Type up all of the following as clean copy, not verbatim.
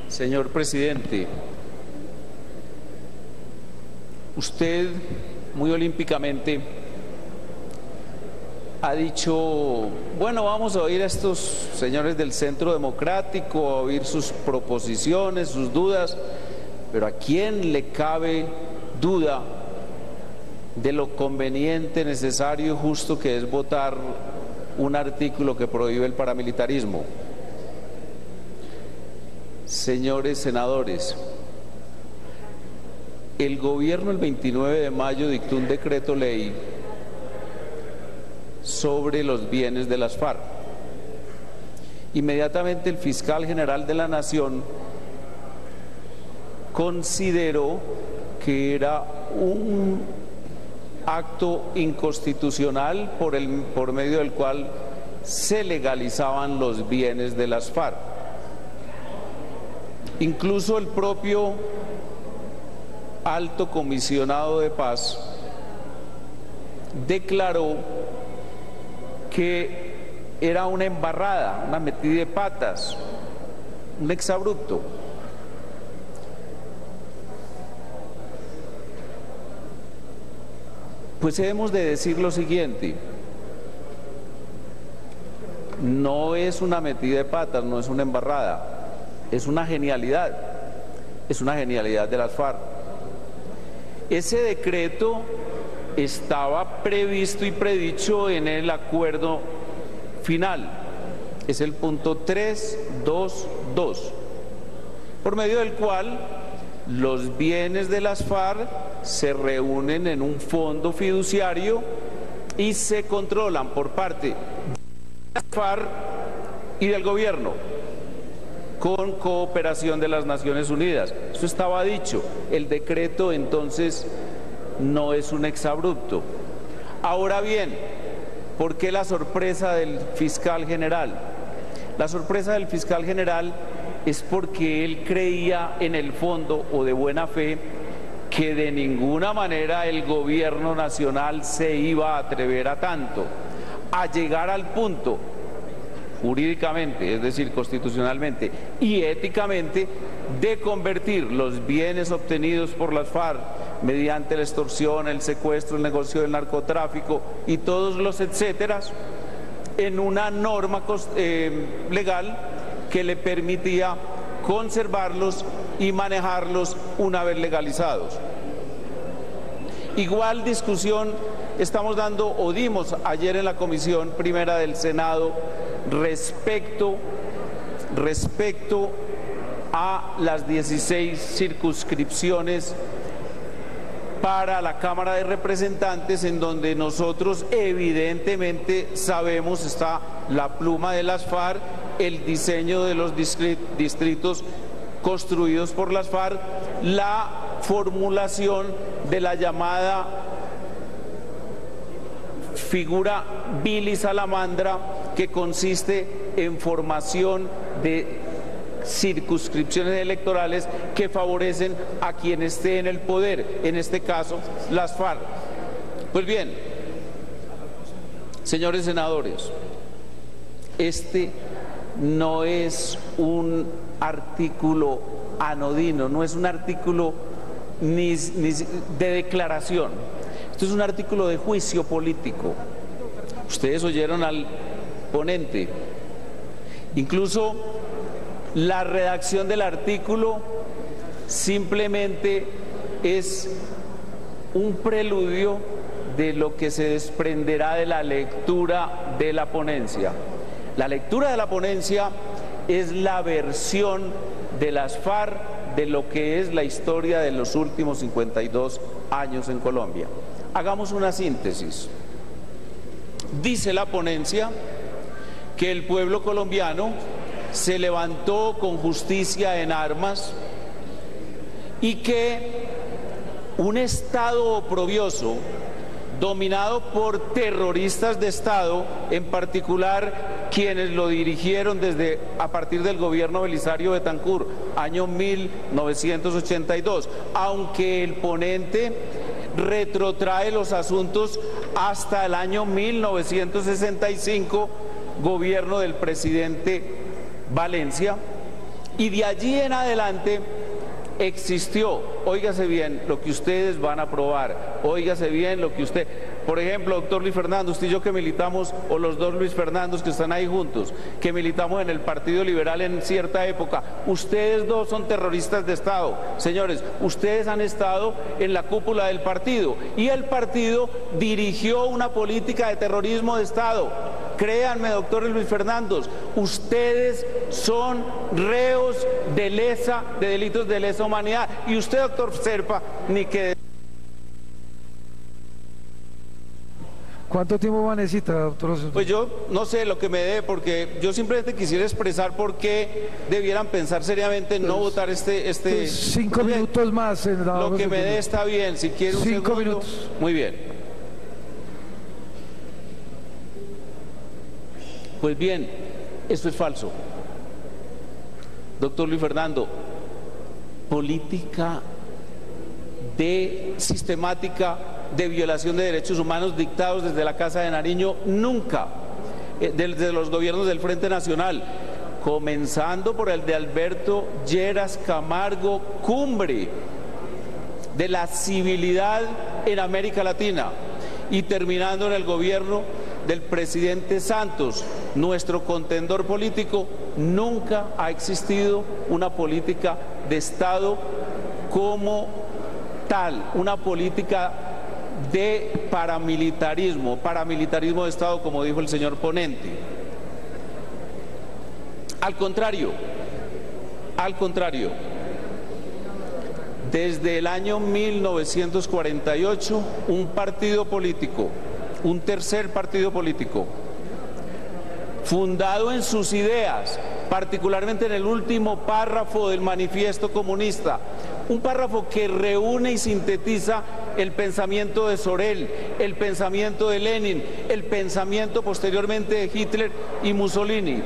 Señor presidente, usted muy olímpicamente ha dicho, bueno, vamos a oír a estos señores del Centro Democrático, a oír sus proposiciones, sus dudas, pero ¿a quién le cabe duda de lo conveniente, necesario y justo que es votar un artículo que prohíbe el paramilitarismo? Señores senadores, el gobierno el 29 de mayo dictó un decreto ley sobre los bienes de las FARC. Inmediatamente el fiscal general de la Nación consideró que era un acto inconstitucional por medio del cual se legalizaban los bienes de las FARC. Incluso el propio alto comisionado de paz declaró que era una embarrada, una metida de patas, un exabrupto. Pues hemos de decir lo siguiente: no es una metida de patas, no es una embarrada, es una genialidad de las FARC. Ese decreto estaba previsto y predicho en el acuerdo final, es el punto 322, por medio del cual los bienes de las FARC se reúnen en un fondo fiduciario y se controlan por parte de las FARC y del gobierno, con cooperación de las Naciones Unidas. Eso estaba dicho. El decreto entonces no es un exabrupto. Ahora bien, ¿por qué la sorpresa del fiscal general? La sorpresa del fiscal general es porque él creía en el fondo, o de buena fe, que de ninguna manera el gobierno nacional se iba a atrever a tanto, a llegar al punto jurídicamente, es decir, constitucionalmente y éticamente, de convertir los bienes obtenidos por las FARC mediante la extorsión, el secuestro, el negocio del narcotráfico y todos los etcéteras en una norma legal que le permitía conservarlos y manejarlos una vez legalizados. Igual discusión estamos dando o dimos ayer en la Comisión Primera del Senado respecto a las 16 circunscripciones para la Cámara de Representantes, en donde nosotros evidentemente sabemos está la pluma de las FARC, el diseño de los distritos construidos por las FARC, la formulación de la llamada figura Billy Salamandra, que consiste en formación de circunscripciones electorales que favorecen a quien esté en el poder, en este caso las FARC. Pues bien, señores senadores, este no es un artículo anodino, no es un artículo ni de declaración, esto es un artículo de juicio político. Ustedes oyeron al ponente, incluso la redacción del artículo simplemente es un preludio de lo que se desprenderá de la lectura de la ponencia. La lectura de la ponencia es la versión de las FARC de lo que es la historia de los últimos 52 años en Colombia. Hagamos una síntesis. Dice la ponencia que el pueblo colombiano se levantó con justicia en armas y que un Estado oprobioso, dominado por terroristas de Estado, en particular quienes lo dirigieron a partir del gobierno Belisario Betancur, año 1982, aunque el ponente retrotrae los asuntos hasta el año 1965, gobierno del presidente Valencia. Y de allí en adelante existió, óigase bien, lo que ustedes van a aprobar, óigase bien lo que usted, por ejemplo, doctor Luis Fernando, usted y yo que militamos, o los dos Luis Fernandos que están ahí juntos, que militamos en el Partido Liberal en cierta época, ustedes dos son terroristas de Estado, señores, ustedes han estado en la cúpula del partido, y el partido dirigió una política de terrorismo de Estado. Créanme, doctor Luis Fernando, ustedes son reos de delitos de lesa humanidad. Y usted, doctor Serpa, ni que... ¿Cuánto tiempo va a necesitar, doctor? Pues yo no sé lo que me dé, porque yo simplemente quisiera expresar por qué debieran pensar seriamente en no votar este... 5 minutos más. Lo que me dé está bien, si quiere un 5 segundo. minutos. Muy bien. Pues bien, esto es falso. Doctor Luis Fernando, política sistemática de violación de derechos humanos dictados desde la Casa de Nariño, nunca, desde los gobiernos del Frente Nacional, comenzando por el de Alberto Lleras Camargo, cumbre de la civilidad en América Latina, y terminando en el gobierno del presidente Santos, nuestro contendor político. Nunca ha existido una política de Estado como tal, una política de paramilitarismo de Estado, como dijo el señor ponente. Al contrario, desde el año 1948, un tercer partido político, fundado en sus ideas, particularmente en el último párrafo del Manifiesto Comunista, un párrafo que reúne y sintetiza el pensamiento de Sorel, el pensamiento de Lenin, el pensamiento posteriormente de Hitler y Mussolini,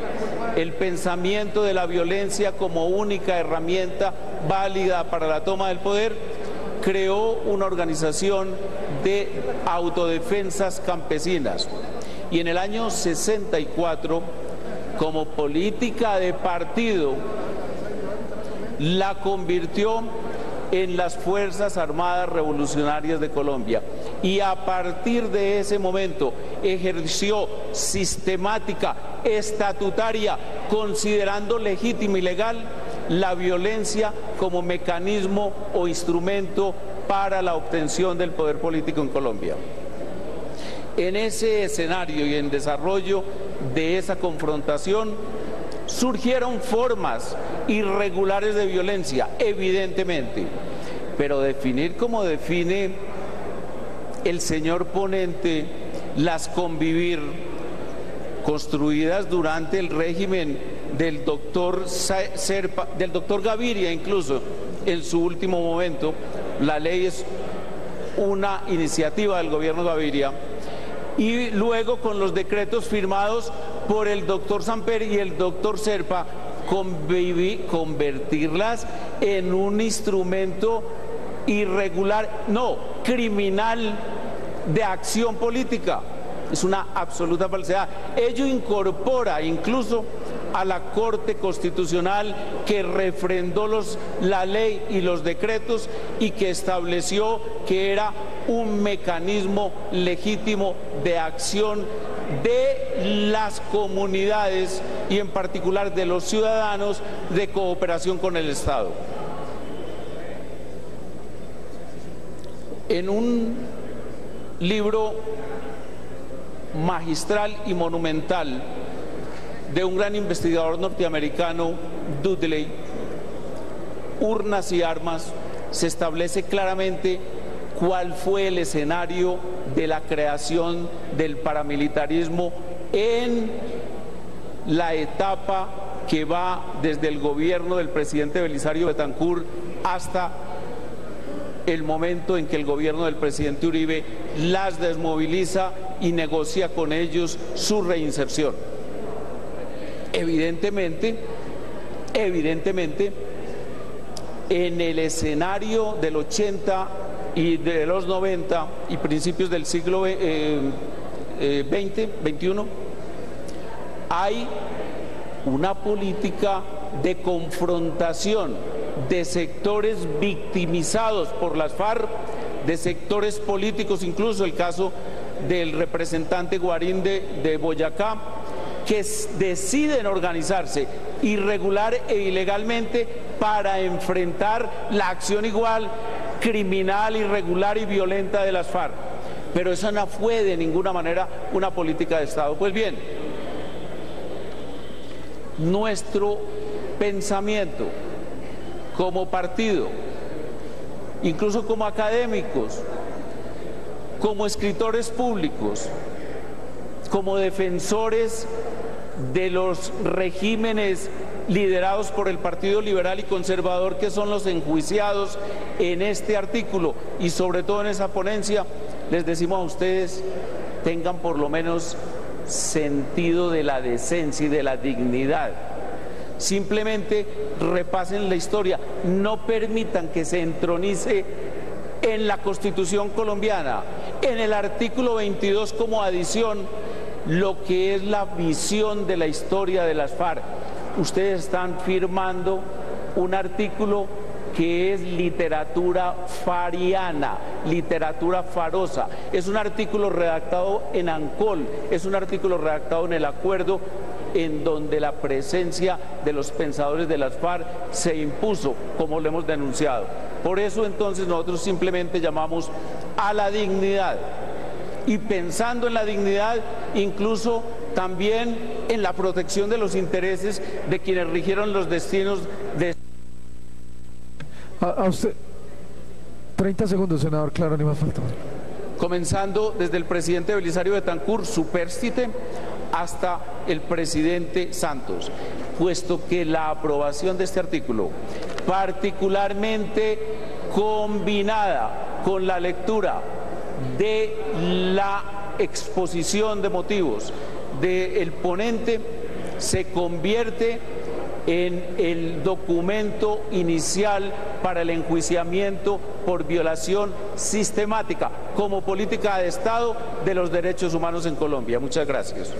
el pensamiento de la violencia como única herramienta válida para la toma del poder. Creó una organización de autodefensas campesinas, y en el año 64, como política de partido, la convirtió en las Fuerzas Armadas Revolucionarias de Colombia, y a partir de ese momento ejerció sistemática, estatutaria, considerando legítima y legal la violencia como mecanismo o instrumento para la obtención del poder político en Colombia. En ese escenario y en desarrollo de esa confrontación surgieron formas irregulares de violencia, evidentemente, pero definir como define el señor ponente las convivir construidas durante el régimen del doctor Serpa, del doctor Gaviria, incluso en su último momento. La ley es una iniciativa del gobierno Gaviria, y luego con los decretos firmados por el doctor Samper y el doctor Serpa, convertirlas en un instrumento irregular, no, criminal, de acción política. Es una absoluta falsedad. Ello incorpora incluso a la Corte Constitucional, que refrendó la ley y los decretos, y que estableció que era un mecanismo legítimo de acción de las comunidades y en particular de los ciudadanos, de cooperación con el Estado. En un libro magistral y monumental de un gran investigador norteamericano, Dudley, Urnas y Armas, se establece claramente cuál fue el escenario de la creación del paramilitarismo en la etapa que va desde el gobierno del presidente Belisario Betancur hasta el momento en que el gobierno del presidente Uribe las desmoviliza y negocia con ellos su reinserción. Evidentemente, en el escenario del 80 y de los 90 y principios del siglo XX, XXI, hay una política de confrontación de sectores victimizados por las FARC, de sectores políticos, incluso el caso del representante Guarín de Boyacá, que deciden organizarse irregular e ilegalmente para enfrentar la acción igual criminal, irregular y violenta de las FARC. Pero esa no fue de ninguna manera una política de Estado. Pues bien, nuestro pensamiento como partido, incluso como académicos, como escritores públicos, como defensores de los regímenes liderados por el Partido Liberal y Conservador, que son los enjuiciados en este artículo y sobre todo en esa ponencia, les decimos a ustedes, tengan por lo menos sentido de la decencia y de la dignidad. Simplemente repasen la historia, no permitan que se entronice en la Constitución colombiana, en el artículo 22 como adición, lo que es la visión de la historia de las FARC. Ustedes están firmando un artículo que es literatura fariana, literatura farosa. Es un artículo redactado en ANCOL, es un artículo redactado en el acuerdo en donde la presencia de los pensadores de las FARC se impuso, como lo hemos denunciado. Por eso entonces nosotros simplemente llamamos a la dignidad, y pensando en la dignidad, incluso también en la protección de los intereses de quienes rigieron los destinos de... A usted, 30 segundos, senador, claro, ni más falta. Comenzando desde el presidente Belisario Betancur, supérstite, hasta el presidente Santos, puesto que la aprobación de este artículo, particularmente combinada con la lectura de la exposición de motivos del ponente, se convierte en el documento inicial para el enjuiciamiento por violación sistemática como política de Estado de los derechos humanos en Colombia. Muchas gracias.